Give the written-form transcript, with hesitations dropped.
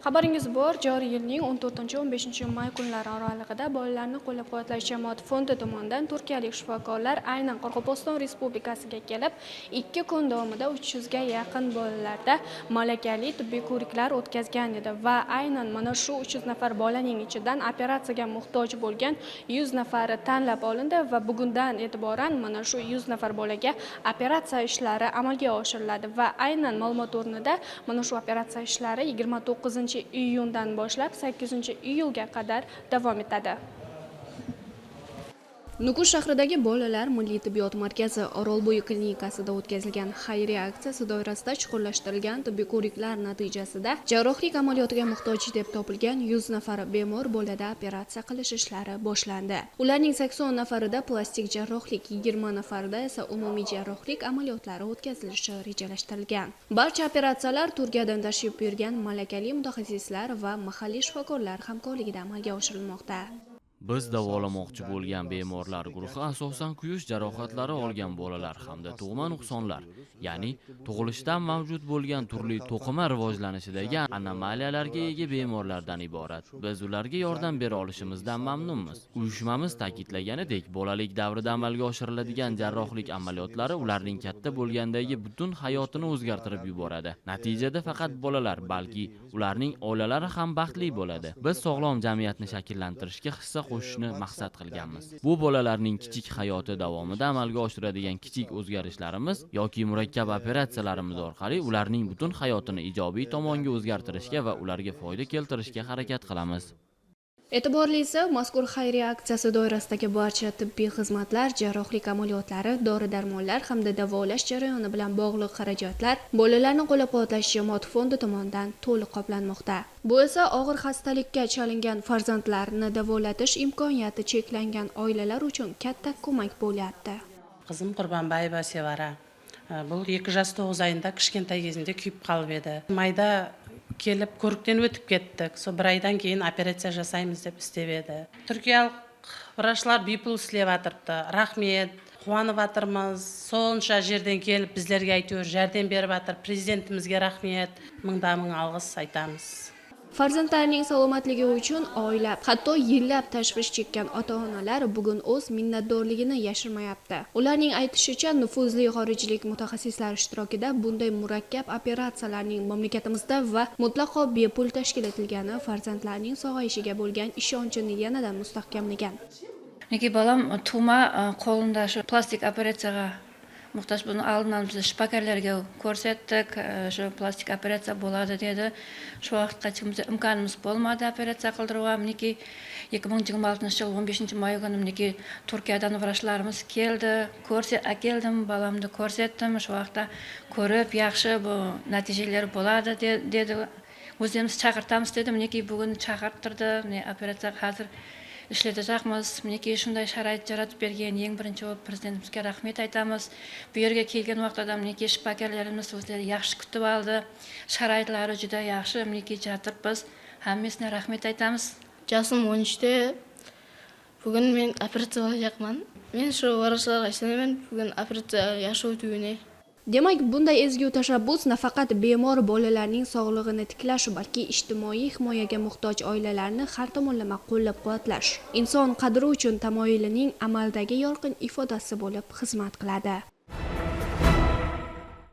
Xabaringiz bor, joriy yilning 14-15 may kunlari oralig'ida bolalarni qo'llab-quvvatlash jamoat fondi tomonidan turkiyalik shifokorlar aynan Qoraqalpog'iston Respublikasiga kelib, 2 kun davomida 300 ga yaqin bolalarda malakali tibbiy ko'riklar o'tkazgan edi va aynan mana shu 300 nafar bolaning ichidan operatsiyaga muhtoj bo'lgan 100 nafari tanlab olindi va bugundan e'tiboran mana shu 100 nafar bolaga operatsiya ishlari amalga oshiriladi va aynan ma'lumot o'rnida mana shu operatsiya ishlari 29-iyundan boshlab 8-iyulga qadar davom etadi. Nukus shahridagi bolalar milliy tibbiyot markazi Orolbo'yi klinikasida o'tkazilgan xayriya aksiyasi doirasida chuqurlashtirilgan tibbiy ko'riklar natijasida jarrohlik amaliyotiga muhtoj deb topilgan 100 nafar bemor bolada operatsiya qilish ishlari boshlandi. Ularning 80 nafarida plastik jarrohlik, 20 nafarida esa umumiy jarrohlik amaliyotlari o'tkazilishi rejalashtirilgan. Barcha operatsiyalar Turkiyadan tashrif buyurgan malakali mutaxassislar va mahalliy shifokorlar hamkorligida amalga oshirilmoqda. Biz davolamoqchi bo'lgan bemorlar guruhi asosan kuyish jarohatlari olgan bolalar hamda tug'ma nuqsonlar, ya'ni tug'ilishdan mavjud bo'lgan turli to'qima rivojlanishidagi anomaliyalarga ega bemorlardan iborat. Biz ularga yordam bera olishimizdan mamnunmiz. Uyushmamiz ta'kidlaganidek, bolalik davrida amalga oshiriladigan jarrohlik amaliyotlari ularning katta bo'lgandagi butun hayotini o'zgartirib yuboradi. Natijada faqat bolalar, balki ularning oilalari ham baxtli bo'ladi. Biz sog'lom jamiyatni shakllantirishga hissa qo'shishni maqsad qilganmiz. Bu bolalarning kichik hayoti davomida amalga oshiradigan kichik o'zgarishlarimiz yoki murakkab operatsiyalarimiz orqali ularning butun hayotini ijobiy tomonga o'zgartirishga va ularga foyda keltirishga harakat qilamiz. E'tiborlisi, mazkur xayriya aksiyasi doirasidagi barcha tibbiy xizmatlar, jarrohlik amaliyotlari, dori-darmonlar hamda davolash jarayoni bilan bog'liq xarajatlar bolalarni qo'llab-quvvatlash jamoat fondi tomonidan to'liq qoplanmoqda. Bu esa og'ir xastalikka chalingan farzandlarni davolatish imkoniyati cheklangan oilalar uchun katta ko'mak bo'lyapti. Qizim Qurbonbayeva Sevara. Bu 2 yosh 9 oyында kichkintoy kezінде kuyib qolib edi. Mayda kelib ko'rikdan o'tib ketdik. So 1 oydan keyin operatsiya жасаймыз deb isteb edi. Turkiyalik vrachlar bepul ishleyapti. Rahmet, quvonib atirmiz. Soncha жерден kelib bizlarga aytıyor, jardam berib atir. Prezidentimizga rahmet, ming alg'is aytamiz. Farzandlarining salomatligi uchun oylab, hatto yillab tashvish chekkan ota-onalar bugun o'z minnatdorligini yashirmayapti. Ularning aytishicha, nufuzli xorijlik mutaxassislar ishtirokida bunday murakkab operatsiyalarning mamlakatimizda va mutlaqo bepul tashkil etilgani farzandlarning sog'ayishiga bo'lgan ishonchini yanada mustahkamlagan. Nega balam tug'ma qo'linda shu plastik operatsiyaga muhtoj buni oldindan biz shifokorlarga ko'rsatdik, shu plastik operatsiya bo'ladi dedi. Shu vaqtgacha imkonimiz bo'lmadi operatsiya qildirishga. Miniki 2026-yil 15-may kuni miniki Turkiyadan vrachlarimiz keldi, keldim, balamni ko'rsatdim. Shu vaqtda ko'rib, yaxshi bu natijalar bo'ladi dedi. O'zimiz chaqirtamiz dedi. Miniki bugun chaqirtirdi. Operatsiya hozir ishlatacakmiz. Miniki shunday sharoit yaratib bergan eng birinchi prezidentimizga rahmet aytamiz. Bu yerga kelgan vaqtda miniki shifokorlarimiz o'zlari yaxshi kutib oldi. Sharoitlari juda yaxshi. Miniki jatirmiz. Hammasine rahmet aytamiz. Жасым 13-те. Bugun men operatsiya olacakman. Men shu vrachlarga ishonaman, bugun operatsiya yaxshi o'tugini. Demak, bunday ezgu tashabbus nafaqat bemor bolalarning sog'lig'ini tiklash, balki ijtimoiy himoyaga muhtoj oilalarni har tomonlama qo'llab-quvvatlash, inson qadri uchun tamoyilining amaldagi yorqin ifodasi bo'lib xizmat qiladi.